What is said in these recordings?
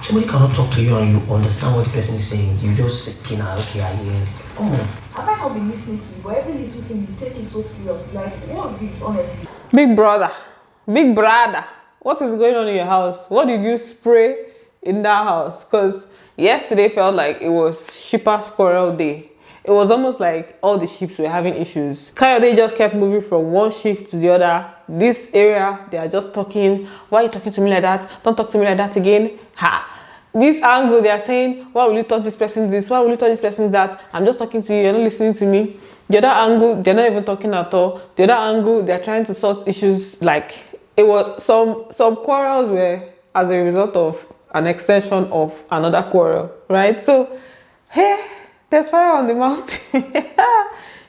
Somebody cannot talk to you and you understand what the person is saying. You just say, okay, I hear. Come on. Have I not been listening to you? But every little thing you take it so serious. Like, what's this, honestly? Big brother, what is going on in your house? What did you spray in that house? Because yesterday felt like it was sheeper squirrel day. It was almost like all the sheep were having issues. Kellyrae just kept moving from one sheep to the other. This area, they are just talking. Why are you talking to me like that? Don't talk to me like that again. Ha! This angle, they are saying, why will you touch this person this? Why will you touch this person that? I'm just talking to you, you're not listening to me. The other angle, they're not even talking at all. The other angle, they're trying to sort issues. Like, it was some quarrels were as a result of an extension of another quarrel, right? So, hey, there's fire on the mountain.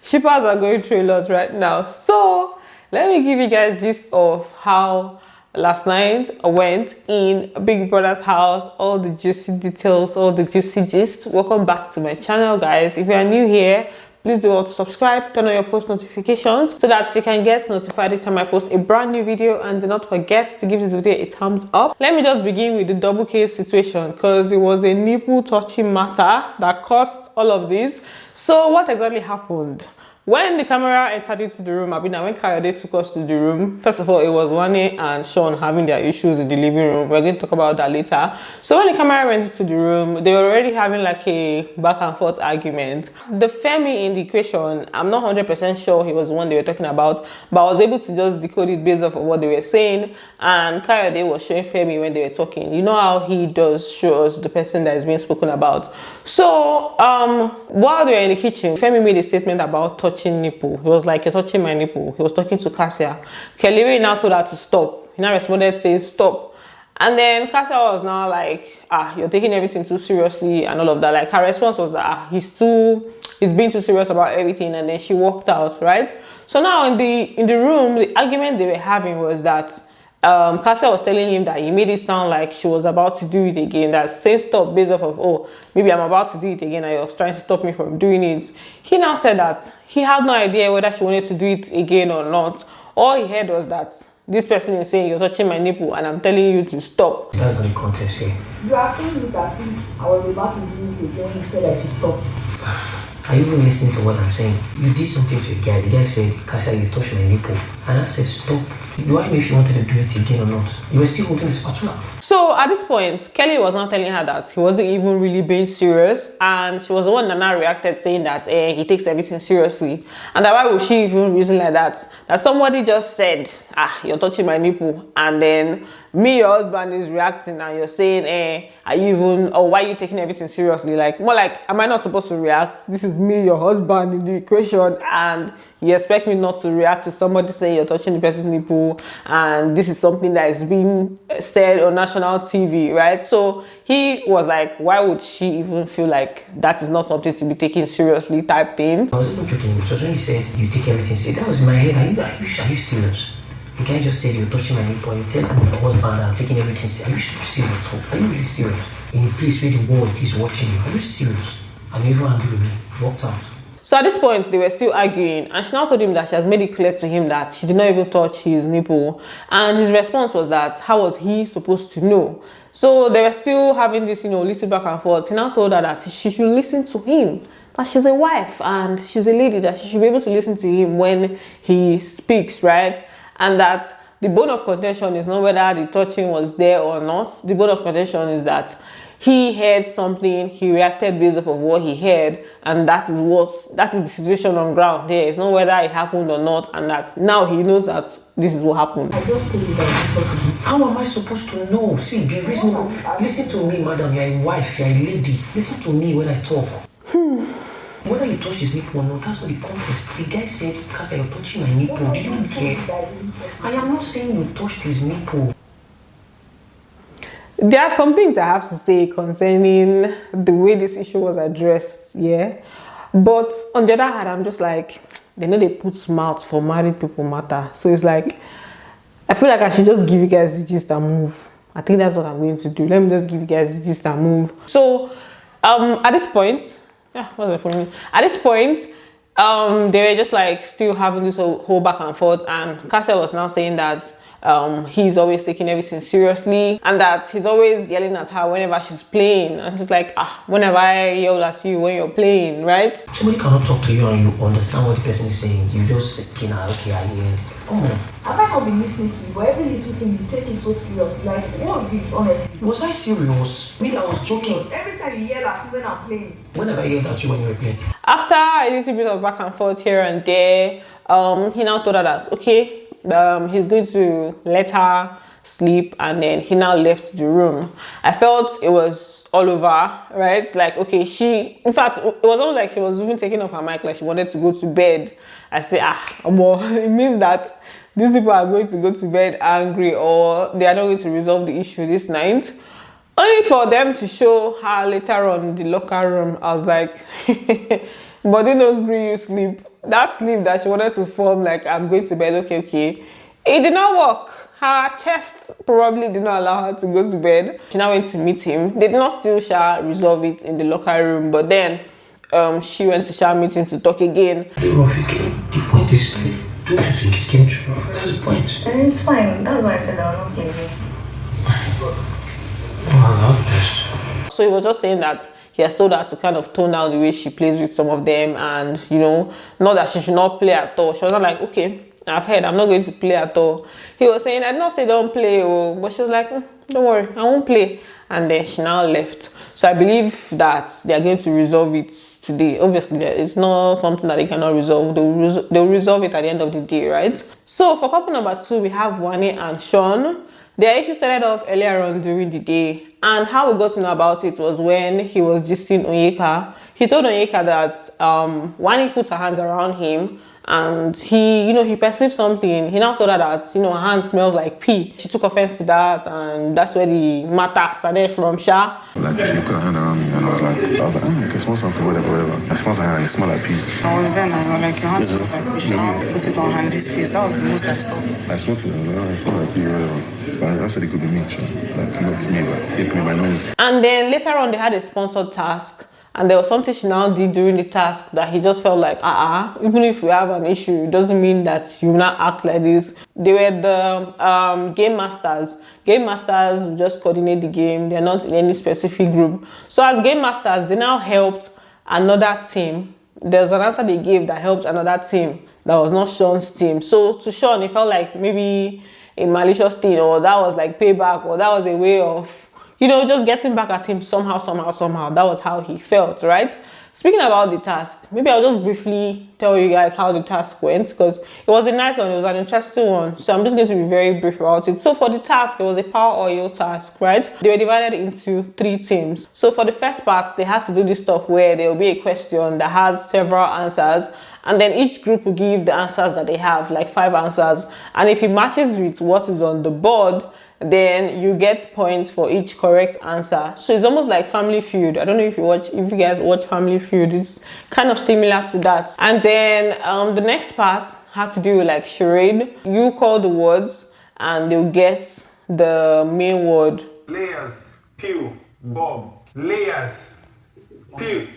Shippers are going through a lot right now. So, let me give you guys gist of how last night I went in Big Brother's house, all the juicy details, all the juicy gist. Welcome back to my channel, guys. If you are new here, please do want to subscribe, turn on your post notifications so that you can get notified each time I post a brand new video, and do not forget to give this video a thumbs up. Let me just begin with the double case situation, because it was a nipple touching matter that caused all of this. So what exactly happened? When the camera entered into the room, when Kellyrae took us to the room, first of all, it was Wannie and Shaun having their issues in the living room. We're going to talk about that later. So when the camera went into the room, they were already having like a back and forth argument. The Fairme in the equation, I'm not 100% sure he was the one they were talking about, but I was able to just decode it based off of what they were saying. And Kellyrae was showing Fairme when they were talking. You know how he does show us the person that is being spoken about. So while they were in the kitchen, Fairme made a statement about touching nipple. He was like, you're touching my nipple. He was talking to Kassia. Kellyrae now told her to stop. He now responded saying stop. And then Kassia was now like, you're taking everything too seriously and all of that. Like, her response was that he's being too serious about everything, and then she walked out, right? So now in the room, the argument they were having was that Kassia was telling him that he made it sound like she was about to do it again, that saying stop based off of, oh, maybe I'm about to do it again and you're trying to stop me from doing it. He now said that he had no idea whether she wanted to do it again or not. All he heard was that this person is saying, you're touching my nipple and I'm telling you to stop. That's not the contest here. You are saying it as if I was about to do it again. You said I should stop. Are you even listening to what I'm saying? You did something to a guy. The guy said, Kassia, you touched my nipple. And I said, stop. Do I know if you wanted to do it again or not? You were still holding the spatula. So at this point, Kelly was not telling her that he wasn't even really being serious, and she was the one that now reacted saying that he takes everything seriously. And that why would she even reason like that? That somebody just said, you're touching my nipple, and then me, your husband, is reacting and you're saying, are you even, or why are you taking everything seriously? Like, more like, am I not supposed to react? This is me, your husband, in the equation, and you expect me not to react to somebody saying you're touching the person's nipple, and this is something that is being said on national TV, right? So he was like, why would she even feel like that is not something to be taken seriously type thing? I was even joking, because when you said you take everything seriously, that was in my head. Are you serious? The guy just said you're touching my nipple, and you tell my husband I'm taking everything seriously. Are you serious? Are you really serious? In a place where the world is watching you, are you serious? And you even angry with me, walked out. So at this point, they were still arguing, and she now told him that she has made it clear to him that she did not even touch his nipple. And his response was that, how was he supposed to know? So they were still having this, little back and forth. He now told her that she should listen to him, that she's a wife and she's a lady, that she should be able to listen to him when he speaks, right? And that the bone of contention is not whether the touching was there or not. The bone of contention is that he heard something, he reacted based off of what he heard, and that is the situation on ground there. It's not whether it happened or not, and that now he knows that this is what happened. I just told you that. How am I supposed to know? See, be reasonable. Listen to me, madam. You're a wife, you're a lady. Listen to me when I talk. Whether you touch his nipple or not, that's not the context. The guy said, Kassia, you're touching my nipple. Do you care? I am not saying you touched his nipple. There are some things I have to say concerning the way this issue was addressed, yeah. But on the other hand, I'm just like, they know they put mouth for married people matter. So it's like, I feel like I should just give you guys the gist and move. I think that's what I'm going to do. Let me just give you guys the gist and move. So, at this point, At this point, they were just like still having this whole back and forth, and Kassia was now saying that he's always taking everything seriously, and that he's always yelling at her whenever she's playing, and she's like, whenever I yell at you when you're playing, right? Somebody cannot talk to you and you understand what the person is saying. You just say, okay, I hear. Come on. Have I not been listening to you? But every little thing you take it so serious. Like, what's this, honestly? Was I serious? Maybe I was joking. Every time you yell at me when I'm playing. Whenever I yelled at you when you were playing. After a little bit of back and forth here and there, he now told her that, okay, he's going to let her sleep, and then he now left the room. I felt it was all over, right? Like, okay, in fact, it was almost like she was even taking off her mic, like she wanted to go to bed. I say, well, it means that these people are going to go to bed angry, or they are not going to resolve the issue this night. Only for them to show her later on in the locker room. I was like, but they don't agree you sleep. That sleep that she wanted to form, like, I'm going to bed, okay. It did not work. Her chest probably did not allow her to go to bed. She now went to meet him. They did not still resolve it in the locker room, but then she went to meet him to talk again. The point is, don't you think it came true? That's the point. And it's fine. That's why I said I'll not play again. So he was just saying that he has told her to kind of tone down the way she plays with some of them, and not that she should not play at all. She was not like, okay, I've heard, I'm not going to play at all. He was saying, I did not say don't play, but she was like, don't worry, I won't play. And then she now left. So I believe that they are going to resolve it today. Obviously, it's not something that they cannot resolve. They'll resolve it at the end of the day, right? So for couple number 2, we have Wannie and Shaun. Their issue started off earlier on during the day, and how we got to know about it was when he was gisting Onyeka. He told Onyeka that Wannie put her hands around him, and he perceived something. He now told her that her hand smells like pee. She took offense to that, and that's where the matter started from. Sha. Like she put her hand around me, and I was like, I can smell something, whatever. I smell something, and it smell like pee. I was there, and I was like, your hand smells like pee. She now put it on Handy's face. That was the most I saw. I smelled it, I was like, it smell like pee, whatever. But I said it could be me, like not me, but it could be my nose. And then later on, they had a sponsored task. And there was something she now did during the task that he just felt like, even if we have an issue, it doesn't mean that you not act like this. They were the game masters. Game masters will just coordinate the game. They're not in any specific group. So as game masters, they now helped another team. There's an answer they gave that helped another team that was not Shaun's team. So to Shaun, it felt like maybe a malicious thing, or that was like payback, or that was a way of just getting back at him somehow. That was how he felt, right? Speaking about the task, maybe I'll just briefly tell you guys how the task went, because it was a nice one, it was an interesting one. So I'm just going to be very brief about it. So for the task, it was a power oil task, right? They were divided into 3 teams. So for the first part, they had to do this stuff where there will be a question that has several answers, and then each group will give the answers that they have, like 5 answers. And if it matches with what is on the board, then you get points for each correct answer. So it's almost like Family Feud. I don't know if you guys watch Family Feud. It's kind of similar to that. And then the next part had to do with like charade. You call the words and they'll guess the main word. Layers, peel, bob. Layers, peel.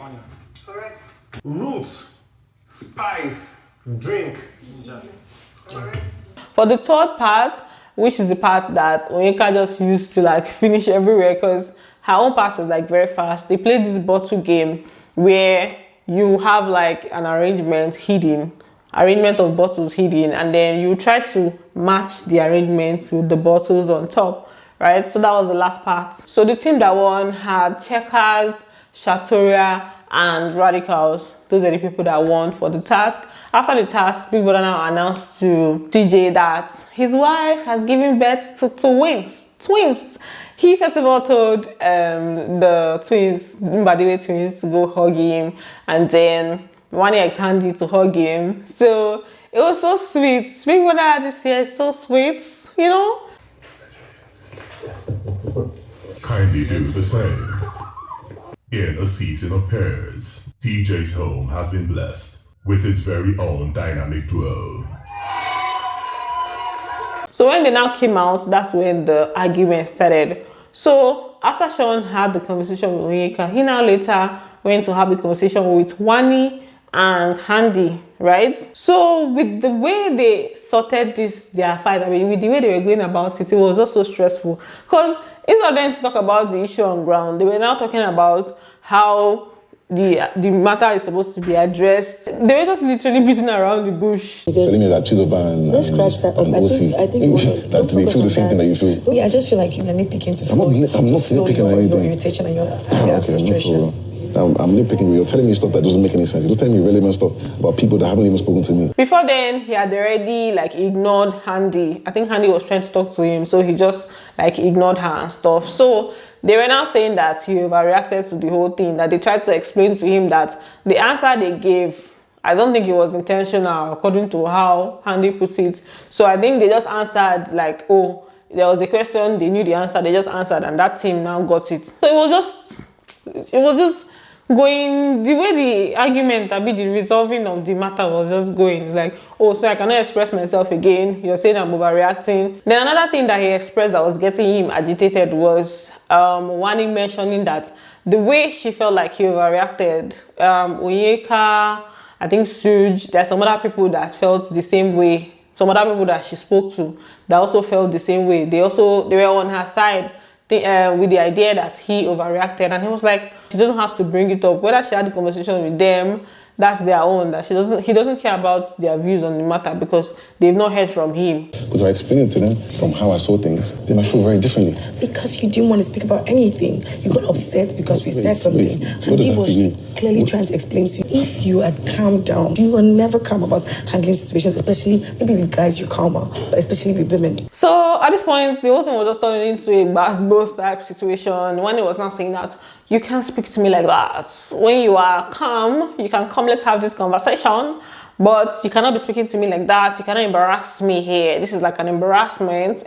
Correct. Roots, spice, drink. Correct. For the third part, which is the part that Onyeka just used to like finish everywhere, because her own part was like very fast. They played this bottle game where you have like an arrangement of bottles hidden, and then you try to match the arrangements with the bottles on top, right? So that was the last part. So the team that won had Checkers, Shatoria, and Radicals. Those are the people that won for the task. After the task, Big Brother now announced to TJ that his wife has given birth to twins. He first of all told the twins, Mbadiwe twins, to go hug him, and then Wanni asked Handy to hug him. So it was so sweet. Big Brother this year is so sweet, Kindly do the same. In a season of pairs, TJ's home has been blessed with its very own dynamic duo. So when they now came out, that's when the argument started. So after Shaun had the conversation with Onyeka, he now later went to have the conversation with Wanni and Handy, right? So with the way they sorted their fight, I mean, with the way they were going about it, it was just so stressful. Because instead of them to talk about the issue on ground, they were now talking about how the matter is supposed to be addressed. They were just literally beating around the bush. Telling me that Chizoba and scratch that up. I think that they feel the same thing that you feel. Yeah, I just feel like you're nitpicking to I'm not nitpicking anything. Your irritation and your frustration. I'm nitpicking, but you're telling me stuff that doesn't make any sense. You're just telling me relevant stuff about people that haven't even spoken to me. Before then, he had already like ignored Handy. I think Handy was trying to talk to him, so he just like ignored her and stuff. So they were now saying that he overreacted to the whole thing, that they tried to explain to him that the answer they gave, I don't think it was intentional according to how Handy put it. So I think they just answered like, oh, there was a question, they knew the answer, they just answered, and that team now got it. So it was just going the way the argument, the resolving of the matter was just going. It's like, oh, so I cannot express myself again. You're saying I'm overreacting. Then another thing that he expressed that was getting him agitated was Wanni mentioning that the way she felt like he overreacted, Ojie, I think Sooj, there's some other people that felt the same way. Some other people that she spoke to that also felt the same way. They were on her side. With the idea that he overreacted, and he was like, she doesn't have to bring it up. Whether she had the conversation with them, that's their own. That he doesn't care about their views on the matter because they've not heard from him. But I explained it to them from how I saw things. They might feel very differently. Because you didn't want to speak about anything. You got upset because we said something. What does he that was feel? clearly trying to explain to you. If you had calmed down, you were never calm about handling situations, especially maybe with guys you're calmer, but especially with women. So at this point, the whole thing was just turning into a bass type situation. When he was now saying that, you can't speak to me like that. When you are calm, you can come, let's have this conversation. But you cannot be speaking to me like that. You cannot embarrass me here. This is like an embarrassment.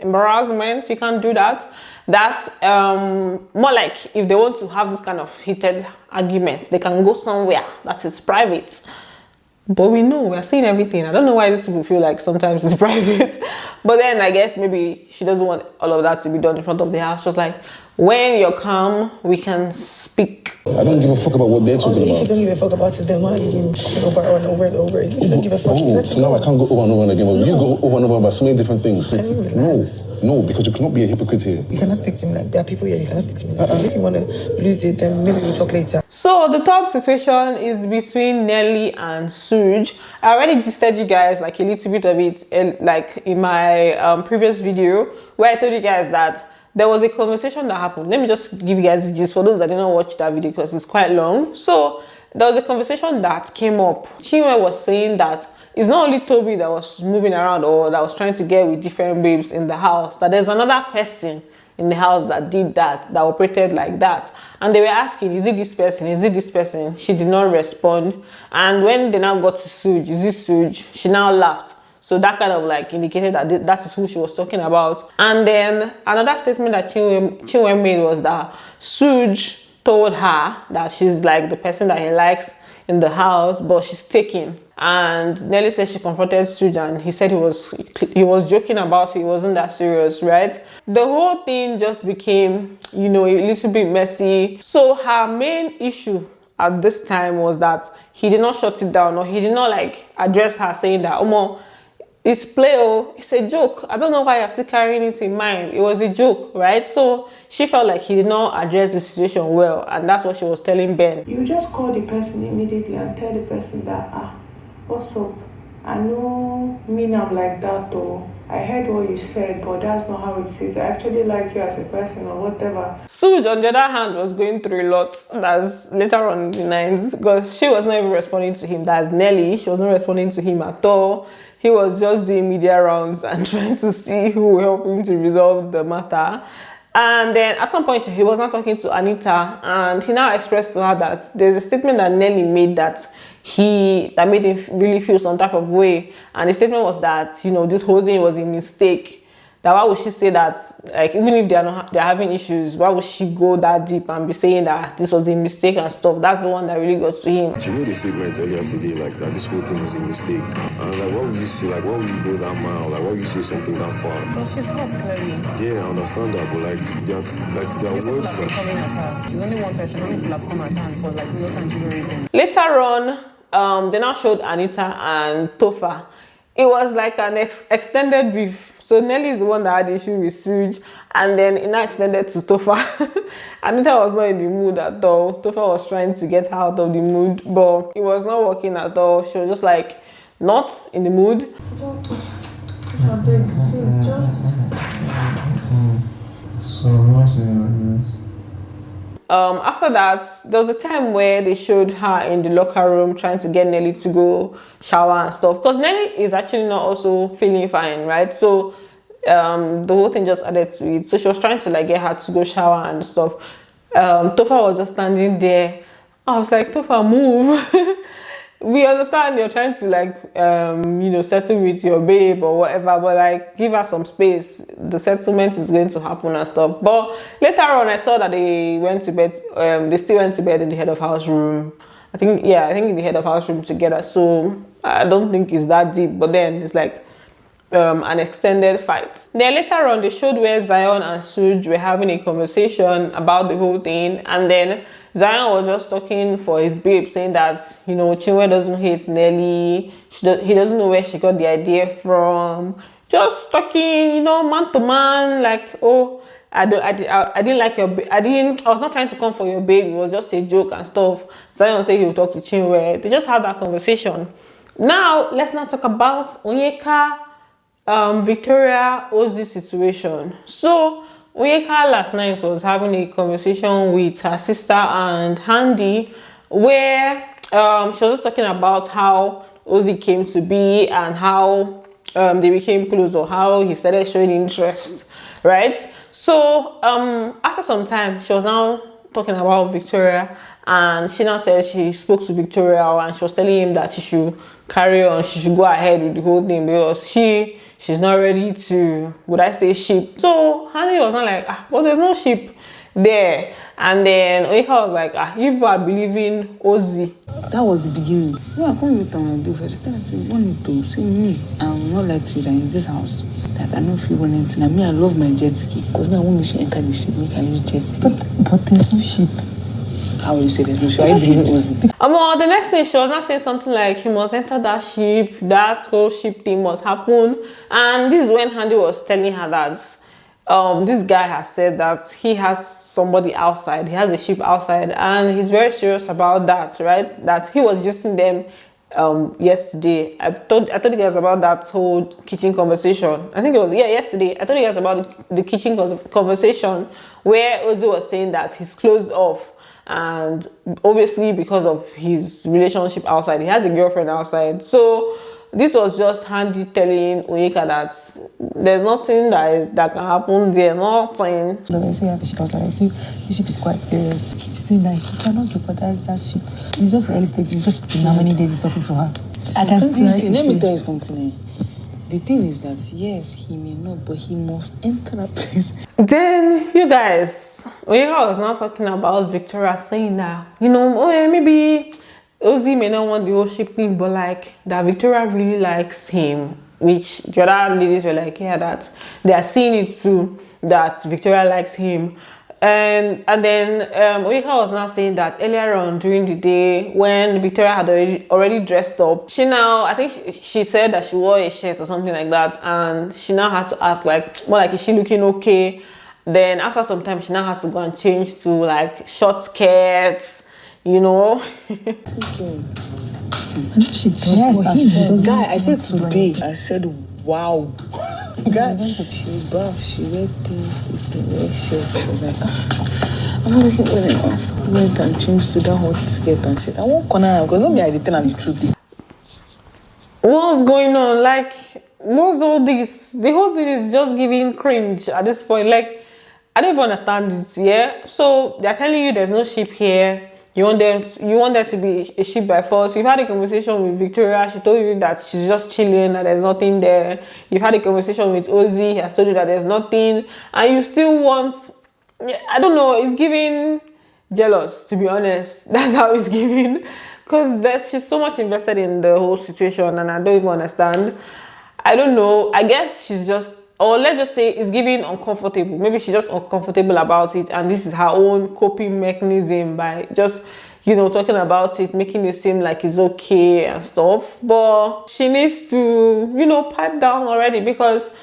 You can't do that. That's more like if they want to have this kind of heated argument, they can go somewhere that is private. But we're seeing everything. I don't know why these people feel like sometimes it's private. But then I guess maybe she doesn't want all of that to be done in front of the house. She was like, when you're calm, we can speak. I don't give a fuck about what they're talking about. If you don't give a fuck about it, then why are you doing over and over and over again? You don't give a fuck. So now I can't go over and over again. No. You go over and over about so many different things. Can you relax? No, because you cannot be a hypocrite here. You cannot speak to me like there are people here. You cannot speak to me like that. If you want to lose it, then maybe we'll talk later. So the third situation is between Nelly and Sooj. I already gisted you guys like a little bit of it, like in my previous video, where I told you guys that there was a conversation that happened. Let me just give you guys the gist for those that did not watch that video because it's quite long. So there was a conversation that came up. Chinwe was saying that it's not only Toby that was moving around or that was trying to get with different babes in the house, that there's another person in the house that did that operated like that. And they were asking, is it this person? Is it this person? She did not respond. And when they now got to Sooj, is this Sooj? She now laughed. So that kind of like indicated that that is who she was talking about. And then another statement that Chinwe made was that Sooj told her that she's like the person that he likes in the house, but she's taken. And Nelly said she confronted Sooj and he said he was joking about it. It wasn't that serious, right? The whole thing just became, a little bit messy. So her main issue at this time was that he did not shut it down, or he did not like address her saying that, Omo, it's play, it's a joke. I don't know why you're still carrying it in mind. It was a joke, right? So she felt like he did not address the situation well, and that's what she was telling Ben. You just call the person immediately and tell the person that, what's up? I know me not like that though. I heard what you said, but that's not how it is. I actually like you as a person or whatever. Sooj, on the other hand, was going through a lot. That's later on in the 9s, because she was not even responding to him. That's Nelly. She was not responding to him at all. He was just doing media rounds and trying to see who will help him to resolve the matter. And then at some point, he was not talking to Anita, and he now expressed to her that there's a statement that Nelly made that made him really feel some type of way. And the statement was that, this whole thing was a mistake. That why would she say that, like, even if they're having issues, why would she go that deep and be saying that this was a mistake and stuff? That's the one that really got to him. She made a statement earlier today, like, that this whole thing was a mistake. And, like, what would you say? Like, what would you go that mile? Like, what would you say something that far? But she's not Kellyrae. Yeah, I understand that, but, there are words that... coming at her. She's only one person. Only people have come at her for, like, no tangible reason. Later on, they now showed Anita and Topher. It was like an extended beef. So Nelly is the one that had the issue with Sooj, and then it now extended to Topher. Anita was not in the mood at all. Topher was trying to get her out of the mood, but it was not working at all. She was just like not in the mood. After that, there was a time where they showed her in the locker room trying to get Nelly to go shower and stuff, because Nelly is actually not also feeling fine, right? So the whole thing just added to it. So she was trying to like get her to go shower and stuff. Topher was just standing there. I was like, Topher, move. We understand you're trying to like you know, settle with your babe or whatever, but like give her some space. The settlement is going to happen and stuff. But later on I saw that they went to bed, they still went to bed in the head of house room. I think in the head of house room together. So I don't think it's that deep, but then it's like an extended fight. Then later on they showed where Zion and Sooj were having a conversation about the whole thing, and then Zion was just talking for his babe, saying that, you know, Chinwe doesn't hate Nelly, he doesn't know where she got the idea from. Just talking, you know, man to man, like, oh, I didn't like your babe. I was not trying to come for your babe. It was just a joke and stuff. Zion said he would talk to Chinwe. They just had that conversation. Now let's not talk about Onyeka, Victoria, Ojie situation. So Onyeka last night was having a conversation with her sister and Handy, where she was just talking about how Ojie came to be and how they became close, or how he started showing interest, right? So after some time, she was now talking about Victoria, and she now said she spoke to Victoria and she was telling him that she should carry on, she should go ahead with the whole thing, because she's not ready to, would I say, ship. So Handy was not like, well, there's no ship there. And then Onyeka was like, you people are believing Ojie. That was the beginning. Yeah, I come with my do first. I said, want to see me. I'm not like you that in this house that I don't feel one anything. I mean, I love my jet ski, because now when she enter the ship, we can use jet ski. But there's no ship. How will you say there's no ship? I believe Ojie. The next thing, she was not saying something like he must enter that ship, that whole ship thing must happen. And this is when Handy was telling her that this guy has said that he has somebody outside, he has a ship outside, and he's very serious about that, right? That he was gisting them yesterday. I told you guys about that whole kitchen conversation. I think it was yesterday. I told you guys about the kitchen conversation where Ojie was saying that he's closed off, and obviously because of his relationship outside, he has a girlfriend outside. So this was just Handy telling Onyeka that there's nothing that can happen there, nothing. I say I was like, I see the ship is quite serious. I keep saying that he cannot jeopardize that ship. It's just early stage. It's just how many days he's talking to her. I can see. Let me tell you something. The thing is that yes, he may not, but he must enter that place. Then you guys, Onyeka was now talking about Victoria, saying that, you know, maybe Ojie may not want the whole ship thing, but like that Victoria really likes him, which the other ladies were like, yeah, that they are seeing it too, that Victoria likes him. And then Onyeka was now saying that earlier on during the day, when Victoria had already dressed up, she now, I think she said that she wore a shirt or something like that, and she now had to ask like, more like, is she looking okay? Then after some time, she now had to go and change to like short skirts, you know. She does. Guy, I said today. I said, wow. Guy, she buff. She wear pink. It's the red shirt. She was like, I'm looking at it. Went and changed to that hot skirt and shit. I won't corner because not me. I did tell her the truth. What's going on? Like, what's all this? The whole thing is just giving cringe at this point. Like, I don't even understand this. Yeah. So they're telling you there's no ship here. You want there to be a ship by force. You've had a conversation with Victoria. She told you that she's just chilling, that there's nothing there. You've had a conversation with Ojie. He has told you that there's nothing, and you still want. I don't know. It's giving jealous, to be honest. That's how it's giving, because she's so much invested in the whole situation, and I don't even understand. I don't know. I guess she's just or let's just say it's giving uncomfortable. Maybe she's just uncomfortable about it, and this is her own coping mechanism by just, you know, talking about it, making it seem like it's okay and stuff. But she needs to, you know, pipe down already, because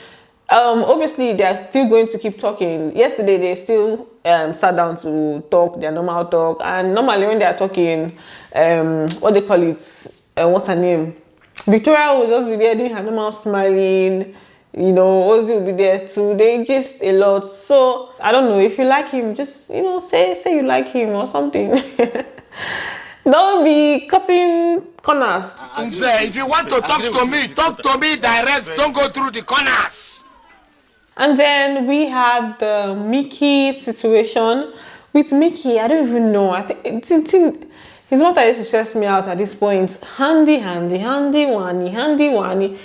obviously they're still going to keep talking. Yesterday they still sat down to talk their normal talk, and normally when they're talking, what they call it, what's her name, Victoria will just be there doing her normal smiling, you know, Ojie will be there too. They just a lot. So I don't know, if you like him, just, you know, say you like him or something. Don't be cutting corners. If you want to talk to me direct. Don't go through the corners. And then we had the Mickey situation. With Mickey, I don't even know. I think it's what I used to stress me out at this point. Handy, Wannie.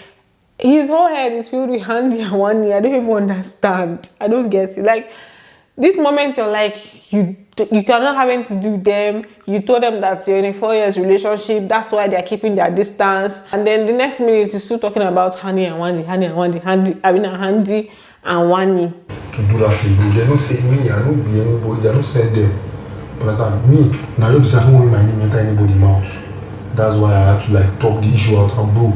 His whole head is filled with Handy and Wannie. I don't even understand. I don't get it. Like, this moment you're like, you cannot have anything to do with them. You told them that you're in a 4 years relationship. That's why they're keeping their distance. And then the next minute you're still talking about Handy and Wannie, Handy and Wannie. To do that thing, they don't say me, I don't be anybody, they don't send them. Understand? Me, now you say I don't want my name enter anybody's mouth. That's why I had to like talk the issue out, and bro,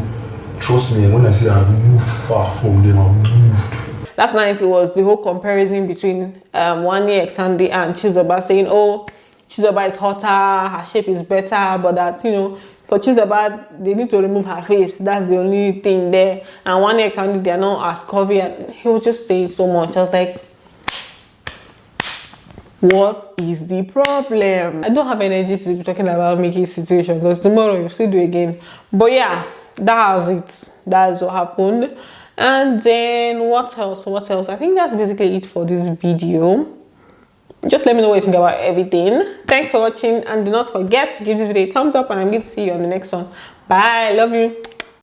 trust me, when I say I've moved far from them, I've moved. Last night it was the whole comparison between Wannie ex Handy and Chizoba, saying, oh, Chizoba is hotter, her shape is better, but that, you know, for Chizoba, they need to remove her face. That's the only thing there. And Wannie ex Handy, they are not as curvy. And he was just saying so much. I was like, what is the problem? I don't have energy to be talking about Mickey's situation, because tomorrow you'll still do again. But yeah, that's it. That's what happened. And then what else? I think that's basically it for this video. Just let me know what you think about everything. Thanks for watching, and do not forget to give this video a thumbs up, and I'm going to see you on the next one. Bye. Love you.